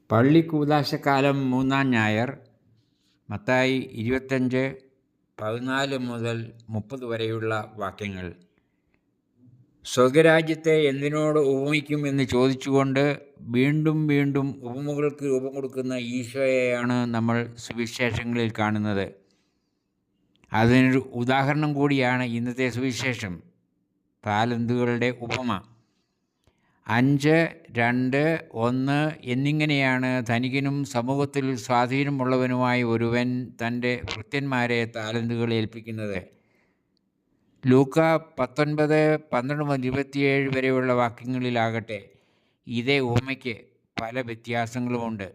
പള്ളിക്കൂദാശക്കാലം മൂന്നാം ഞായർ. മത്തായി 25:14 മുതൽ 30 വരെയുള്ള വാക്യങ്ങൾ. സ്വർഗരാജ്യത്തെ എന്തിനോട് ഉപമിക്കും എന്ന് ചോദിച്ചുകൊണ്ട് വീണ്ടും വീണ്ടും ഉപമകൾക്ക് രൂപം കൊടുക്കുന്ന ഈശോയെയാണ് നമ്മൾ സുവിശേഷങ്ങളിൽ കാണുന്നത്. അതിനൊരു ഉദാഹരണം കൂടിയാണ് ഇന്നത്തെ സുവിശേഷം, താലന്തുകളുടെ ഉപമ. 5, 2, 1 എന്നിങ്ങനെയാണ് ധനികനും സമൂഹത്തിൽ സ്വാധീനമുള്ളവനുമായ ഒരുവൻ തൻ്റെ ഭൃത്യന്മാരെ താലന്തുകൾ ഏൽപ്പിക്കുന്നത്. ലൂക്ക 19:12-27 വരെയുള്ള വാക്യങ്ങളിലാകട്ടെ ഇതേ ഉപമയ്ക്ക് പല വ്യത്യാസങ്ങളുമുണ്ട്.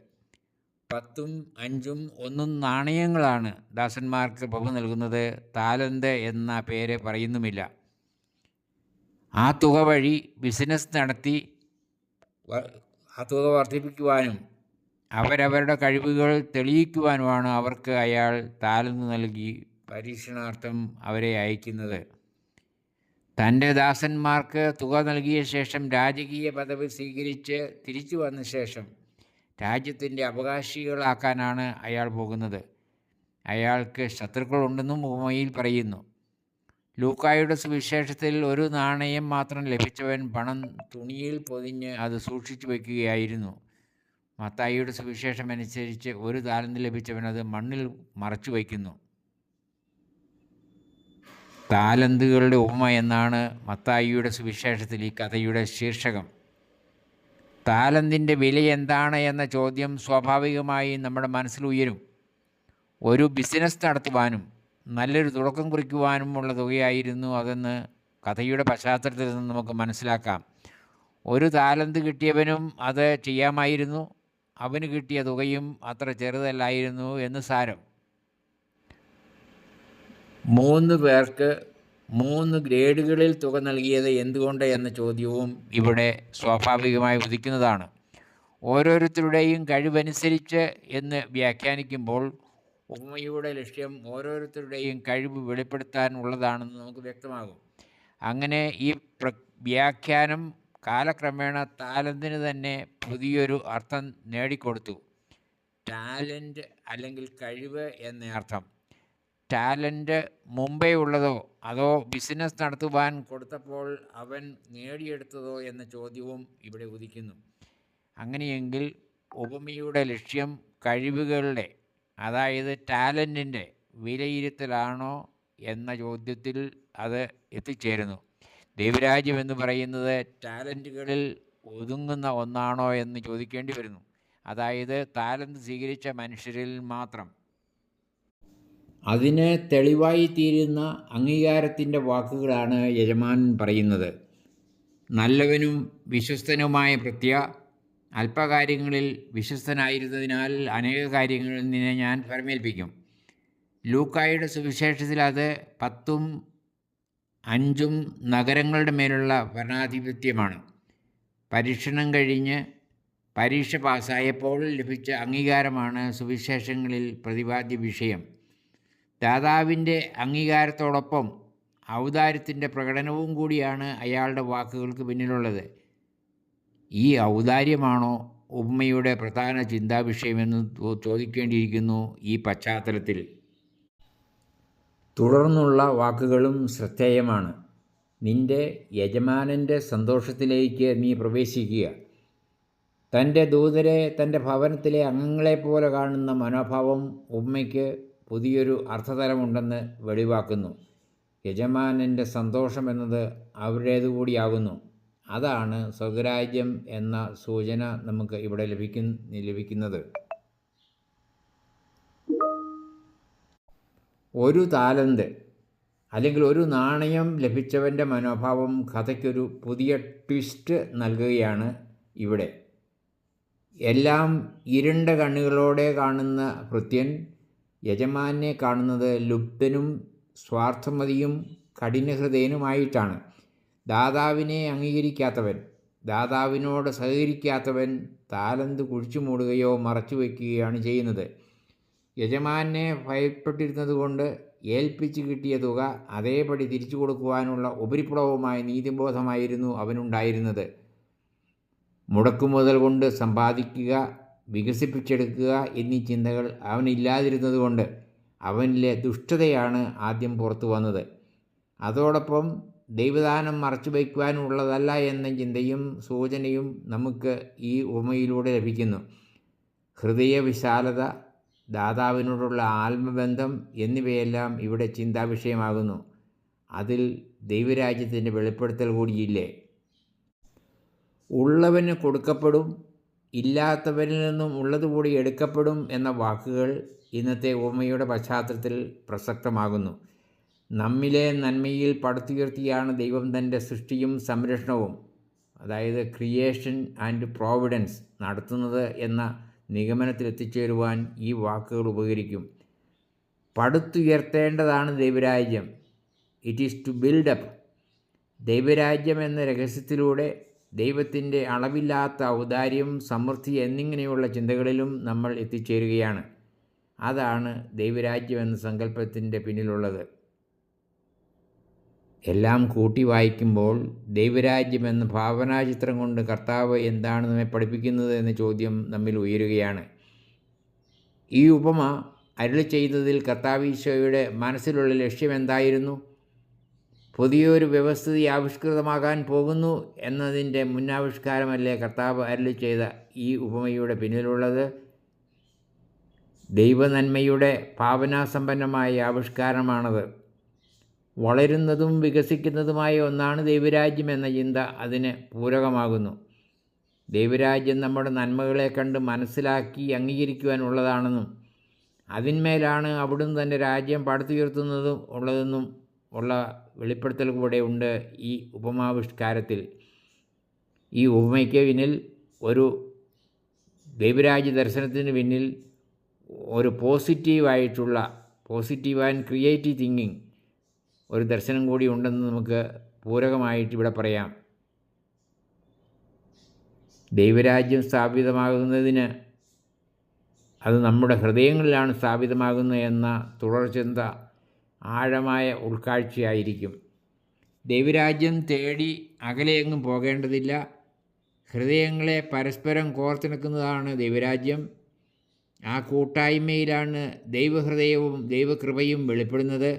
10, 5, 1 നാണയങ്ങളാണ് ദാസന്മാർക്ക് പ്രഭു നൽകുന്നത്. താലന്ത് എന്ന പേര് പറയുന്നുമില്ല. ആ തുക വഴി ബിസിനസ് നടത്തി ആ തുക വർദ്ധിപ്പിക്കുവാനും അവരവരുടെ കഴിവുകൾ തെളിയിക്കുവാനുമാണ് അവർക്ക് അയാൾ താലന്ത് നൽകി പരീക്ഷണാർത്ഥം അവരെ അയക്കുന്നത്. തൻ്റെ ദാസന്മാർക്ക് തുക നൽകിയ ശേഷം രാജകീയ പദവി സ്വീകരിച്ച് തിരിച്ചു വന്ന ശേഷം രാജ്യത്തിൻ്റെ അവകാശികളാക്കാനാണ് അയാൾ പോകുന്നത്. അയാൾക്ക് ശത്രുക്കളുണ്ടെന്നും ഉപമയിൽ പറയുന്നു. ലൂക്കായുടെ സുവിശേഷത്തിൽ ഒരു നാണയം മാത്രം ലഭിച്ചവൻ പണം തുണിയിൽ പൊതിഞ്ഞ് അത് സൂക്ഷിച്ചു വയ്ക്കുകയായിരുന്നു. മത്തായിയുടെ സുവിശേഷം അനുസരിച്ച് ഒരു താലന്ത് ലഭിച്ചവൻ അത് മണ്ണിൽ മറച്ചു വയ്ക്കുന്നു. താലന്തുകളുടെ ഉപമ എന്നാണ് മത്തായിയുടെ സുവിശേഷത്തിൽ ഈ കഥയുടെ ശീർഷകം. താലന്തിൻ്റെ വില എന്താണ് എന്ന ചോദ്യം സ്വാഭാവികമായി നമ്മുടെ മനസ്സിൽ ഉയരും. ഒരു ബിസിനസ് നടത്തുവാനും നല്ലൊരു തുടക്കം കുറിക്കുവാനുമുള്ള തുകയായിരുന്നു അതെന്ന് കഥയുടെ പശ്ചാത്തലത്തിൽ നിന്ന് നമുക്ക് മനസ്സിലാക്കാം. ഒരു താലന്ത് കിട്ടിയവനും അത് ചെയ്യാമായിരുന്നു. അവന് കിട്ടിയ തുകയും അത്ര ചെറുതല്ലായിരുന്നു എന്ന് സാരം. 3 പേർക്ക് 3 ഗ്രേഡുകളിൽ തുക നൽകിയത് എന്തുകൊണ്ട് എന്ന ചോദ്യവും ഇവിടെ സ്വാഭാവികമായി ഉദിക്കുന്നതാണ്. ഓരോരുത്തരുടെയും കഴിവനുസരിച്ച് എന്ന് വ്യാഖ്യാനിക്കുമ്പോൾ ഉപമയുടെ ലക്ഷ്യം ഓരോരുത്തരുടെയും കഴിവ് വെളിപ്പെടുത്താനുള്ളതാണെന്ന് നമുക്ക് വ്യക്തമാകും. അങ്ങനെ ഈ വ്യാഖ്യാനം കാലക്രമേണ താലന്തിന് തന്നെ പുതിയൊരു അർത്ഥം നേടിക്കൊടുത്തു. ടാലൻറ്റ് അല്ലെങ്കിൽ കഴിവ് എന്ന അർത്ഥം. ടാലൻറ്റ് മുമ്പേ ഉള്ളതോ അതോ ബിസിനസ് നടത്തുവാൻ കൊടുത്തപ്പോൾ അവൻ നേടിയെടുത്തതോ എന്ന ചോദ്യവും ഇവിടെ ഉദിക്കുന്നു. അങ്ങനെയെങ്കിൽ ഉപമയുടെ ലക്ഷ്യം കഴിവുകളുടെ, അതായത് ടാലൻറ്റിൻ്റെ വിലയിരുത്തലാണോ എന്ന ചോദ്യത്തിൽ അത് എത്തിച്ചേരുന്നു. ദൈവരാജ്യം എന്ന് പറയുന്നത് ടാലൻറ്റുകളിൽ ഒതുങ്ങുന്ന ഒന്നാണോ എന്ന് ചോദിക്കേണ്ടി വരുന്നു. അതായത് താലന്ത് സ്വീകരിച്ച മനുഷ്യരിൽ മാത്രം. അതിന് തെളിവായി തീരുന്ന അംഗീകാരത്തിൻ്റെ വാക്കുകളാണ് യജമാനൻ പറയുന്നത്. നല്ലവനും വിശ്വസ്തനുമായ ഭൃത്യ, അല്പകാര്യങ്ങളിൽ വിശ്വസ്തനായിരുന്നതിനാൽ അനേക കാര്യങ്ങളിൽ നിന്നെ ഞാൻ ഫലമേൽപ്പിക്കും. ലൂക്കായുടെ സുവിശേഷത്തിൽ അത് 10ഉം 5ഉം നഗരങ്ങളുടെ മേലുള്ള ഭരണാധിപത്യമാണ്. പരീക്ഷണം കഴിഞ്ഞ് പരീക്ഷ പാസ്സായപ്പോൾ ലഭിച്ച അംഗീകാരമാണ് സുവിശേഷങ്ങളിൽ പ്രതിപാദ്യ വിഷയം. ദാതാവിൻ്റെ അംഗീകാരത്തോടൊപ്പം ഔദാര്യത്തിൻ്റെ പ്രകടനവും കൂടിയാണ് അയാളുടെ വാക്കുകൾക്ക് പിന്നിലുള്ളത്. ഈ ഔദാര്യമാണോ ഉപമയുടെ പ്രധാന ചിന്താവിഷയമെന്ന് ചോദിക്കേണ്ടിയിരിക്കുന്നു ഈ പശ്ചാത്തലത്തിൽ. തുടർന്നുള്ള വാക്കുകളും ശ്രദ്ധേയമാണ്. നിൻ്റെ യജമാനൻ്റെ സന്തോഷത്തിലേക്ക് നീ പ്രവേശിക്കുക. തൻ്റെ ദൂതരെ തൻ്റെ ഭവനത്തിലെ അംഗങ്ങളെപ്പോലെ കാണുന്ന മനോഭാവം ഉപമയ്ക്ക് പുതിയൊരു അർത്ഥതലമുണ്ടെന്ന് വെളിവാക്കുന്നു. യജമാനൻ്റെ സന്തോഷം എന്നത് അവരുടേതുകൂടിയാകുന്നു. അതാണ് സ്വർഗരാജ്യം എന്ന സൂചന നമുക്ക് ഇവിടെ ലഭിക്കുന്നത്. ഒരു താലന്ത് അല്ലെങ്കിൽ ഒരു നാണയം ലഭിച്ചവൻ്റെ മനോഭാവം കഥയ്ക്കൊരു പുതിയ ട്വിസ്റ്റ് നൽകുകയാണ് ഇവിടെ. എല്ലാം ഇരുണ്ട കണ്ണുകളോടെ കാണുന്ന ഭൃത്യൻ യജമാനെ കാണുന്നത് ലുബ്ധനും സ്വാർത്ഥമതിയും കഠിനഹൃദയനുമായിട്ടാണ്. ദാതാവിനെ അംഗീകരിക്കാത്തവൻ, ദാതാവിനോട് സഹകരിക്കാത്തവൻ താലന്ത് കുഴിച്ചു മൂടുകയോ മറച്ചു വയ്ക്കുകയാണ് ചെയ്യുന്നത്. യജമാനെ ഭയപ്പെട്ടിരുന്നതുകൊണ്ട് ഏൽപ്പിച്ച് കിട്ടിയ തുക അതേപടി തിരിച്ചു കൊടുക്കുവാനുള്ള ഉപരിപ്ലവമായ നീതിബോധമായിരുന്നു അവനുണ്ടായിരുന്നത്. മുടക്കുമുതൽ കൊണ്ട് സമ്പാദിക്കുക വികസിപ്പിച്ചെടുക്കുക എന്നീ ചിന്തകൾ അവനില്ലാതിരുന്നതുകൊണ്ട് അവനിലെ ദുഷ്ടതയാണ് ആദ്യം പുറത്തു വന്നത്. അതോടൊപ്പം ദൈവദാനം മറച്ചു വയ്ക്കുവാനുള്ളതല്ല എന്ന ചിന്തയും സൂചനയും നമുക്ക് ഈ ഉപമയിലൂടെ ലഭിക്കുന്നു. ഹൃദയവിശാലത, ദാതാവിനോടുള്ള ആത്മബന്ധം എന്നിവയെല്ലാം ഇവിടെ ചിന്താവിഷയമാകുന്നു. അതിൽ ദൈവരാജ്യത്തിൻ്റെ വെളിപ്പെടുത്തൽ കൂടിയില്ലേ? ഉള്ളവന് കൊടുക്കപ്പെടും, ഇല്ലാത്തവരിൽ നിന്നും ഉള്ളതുകൂടി എടുക്കപ്പെടും എന്ന വാക്കുകൾ ഇന്നത്തെ ഉപമയുടെ പശ്ചാത്തലത്തിൽ പ്രസക്തമാകുന്നു. നമ്മിലെ നന്മയിൽ പടുത്തുയർത്തിയാണ് ദൈവം തൻ്റെ സൃഷ്ടിയും സംരക്ഷണവും, അതായത് ക്രിയേഷൻ ആൻഡ് പ്രോവിഡൻസ് നടത്തുന്നത് എന്ന നിഗമനത്തിലെത്തിച്ചേരുവാൻ ഈ വാക്കുകൾ ഉപകരിക്കും. പടുത്തുയർത്തേണ്ടതാണ് ദൈവരാജ്യം. It is to build up. ദൈവരാജ്യം എന്ന രഹസ്യത്തിലൂടെ ദൈവത്തിൻ്റെ അളവില്ലാത്ത ഔദാര്യം, സമൃദ്ധി എന്നിങ്ങനെയുള്ള ചിന്തകളിലും നമ്മൾ എത്തിച്ചേരുകയാണ്. അതാണ് ദൈവരാജ്യം എന്ന സങ്കല്പത്തിൻ്റെ പിന്നിലുള്ളത്. എല്ലാം കൂട്ടി വായിക്കുമ്പോൾ ദൈവരാജ്യം എന്ന ഭാവനാചിത്രം കൊണ്ട് കർത്താവ് എന്താണ് നമ്മെ പഠിപ്പിക്കുന്നത് എന്ന ചോദ്യം നമ്മിൽ ഉയരുകയാണ്. ഈ ഉപമ അരുളി ചെയ്തതിൽ കർത്താവീശോയുടെ മനസ്സിലുള്ള ലക്ഷ്യം എന്തായിരുന്നു? പുതിയൊരു വ്യവസ്ഥിതി ആവിഷ്കൃതമാകാൻ പോകുന്നു എന്നതിൻ്റെ മുന്നാവിഷ്കാരമല്ലേ കർത്താവ് അരുളി ചെയ്ത ഈ ഉപമയുടെ പിന്നിലുള്ളത്? ദൈവനന്മയുടെ ഭാവനാസമ്പന്നമായ ആവിഷ്കാരമാണത്. വളരുന്നതും വികസിക്കുന്നതുമായ ഒന്നാണ് ദൈവരാജ്യം എന്ന ചിന്ത അതിന് പൂരകമാകുന്നു. ദൈവരാജ്യം നമ്മുടെ നന്മകളെ കണ്ട് മനസ്സിലാക്കി അംഗീകരിക്കുവാനുള്ളതാണെന്നും അതിന്മേലാണ് അവിടുന്ന് തൻ്റെ രാജ്യം പടുത്തുയർത്തുന്നതും ഉള്ളതെന്നും ഉള്ള വെളിപ്പെടുത്തൽ കൂടെ ഉണ്ട് ഈ ഉപമാവിഷ്കാരത്തിൽ. ഈ ഉപമയ്ക്ക് പിന്നിൽ ഒരു ദൈവരാജ്യ ദർശനത്തിന് പിന്നിൽ ഒരു പോസിറ്റീവ് ആൻഡ് ക്രിയേറ്റീവ് തിങ്കിങ് ഒരു ദർശനം കൂടി ഉണ്ടെന്ന് നമുക്ക് പൂരകമായിട്ട് ഇവിടെ പറയാം. ദൈവരാജ്യം സ്ഥാപിതമാകുന്നതിന് അത് നമ്മുടെ ഹൃദയങ്ങളിലാണ് സ്ഥാപിതമാകുന്നത് എന്ന തുടർചിന്ത ആഴമായ ഉൾക്കാഴ്ചയായിരിക്കും. ദൈവരാജ്യം തേടി അകലെയെങ്ങും പോകേണ്ടതില്ല. ഹൃദയങ്ങളെ പരസ്പരം കോർത്തിണക്കുന്നതാണ് ദൈവരാജ്യം. ആ കൂട്ടായ്മയിലാണ് ദൈവഹൃദയവും ദൈവകൃപയും വെളിപ്പെടുന്നത്.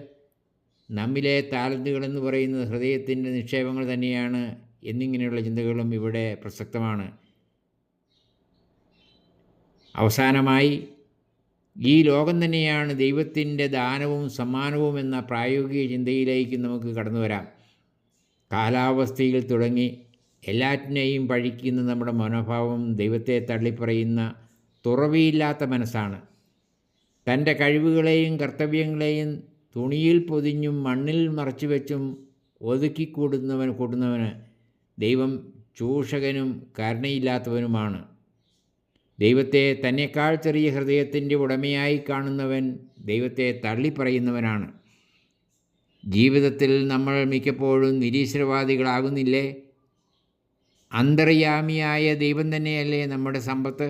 നമ്മിലെ താലന്തുകളെന്ന് പറയുന്നത് ഹൃദയത്തിൻ്റെ നിക്ഷേപങ്ങൾ തന്നെയാണ് എന്നിങ്ങനെയുള്ള ചിന്തകളും ഇവിടെ പ്രസക്തമാണ്. അവസാനമായി, ഈ ലോകം തന്നെയാണ് ദൈവത്തിൻ്റെ ദാനവും സമ്മാനവും എന്ന പ്രായോഗിക ചിന്തയിലേക്ക് നമുക്ക് കടന്നു വരാം. കാലാവസ്ഥയിൽ തുടങ്ങി എല്ലാറ്റിനെയും പഴിക്കുന്ന നമ്മുടെ മനോഭാവം ദൈവത്തെ തള്ളിപ്പറയുന്ന തുറവിയില്ലാത്ത മനസ്സാണ്. തൻ്റെ കഴിവുകളെയും കർത്തവ്യങ്ങളെയും തുണിയിൽ പൊതിഞ്ഞും മണ്ണിൽ മറച്ചു വെച്ചും കൂട്ടുന്നവന് ദൈവം ചൂഷകനും കരുണയില്ലാത്തവനുമാണ്. ദൈവത്തെ തന്നെക്കാൾ ചെറിയ ഹൃദയത്തിൻ്റെ ഉടമയായി കാണുന്നവൻ ദൈവത്തെ തള്ളിപ്പറയുന്നവനാണ്. ജീവിതത്തിൽ നമ്മൾ മിക്കപ്പോഴും നിരീശ്വരവാദികളാകുന്നില്ലേ? അന്തർയാമിയായ ദൈവം തന്നെയല്ലേ നമ്മുടെ സമ്പത്ത്?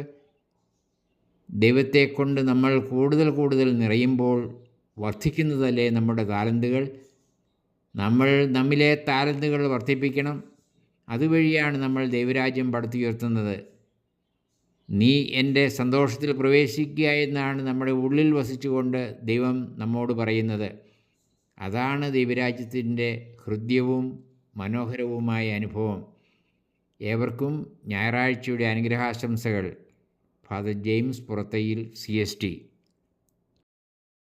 ദൈവത്തെക്കൊണ്ട് നമ്മൾ കൂടുതൽ നിറയുമ്പോൾ വർദ്ധിക്കുന്നതല്ലേ നമ്മുടെ താലന്തുകൾ? നമ്മിലെ താലന്തുകൾ വർദ്ധിപ്പിക്കണം. അതുവഴിയാണ് നമ്മൾ ദൈവരാജ്യം പടുത്തുയർത്തുന്നത്. നീ എൻ്റെ സന്തോഷത്തിൽ പ്രവേശിക്കുക എന്നാണ് നമ്മുടെ ഉള്ളിൽ വസിച്ചുകൊണ്ട് ദൈവം നമ്മോട് പറയുന്നത്. അതാണ് ദൈവരാജ്യത്തിൻ്റെ ഹൃദ്യവും മനോഹരവുമായ അനുഭവം. ഏവർക്കും ഞായറാഴ്ചയുടെ അനുഗ്രഹാശംസകൾ. Father James Purathayil, CST.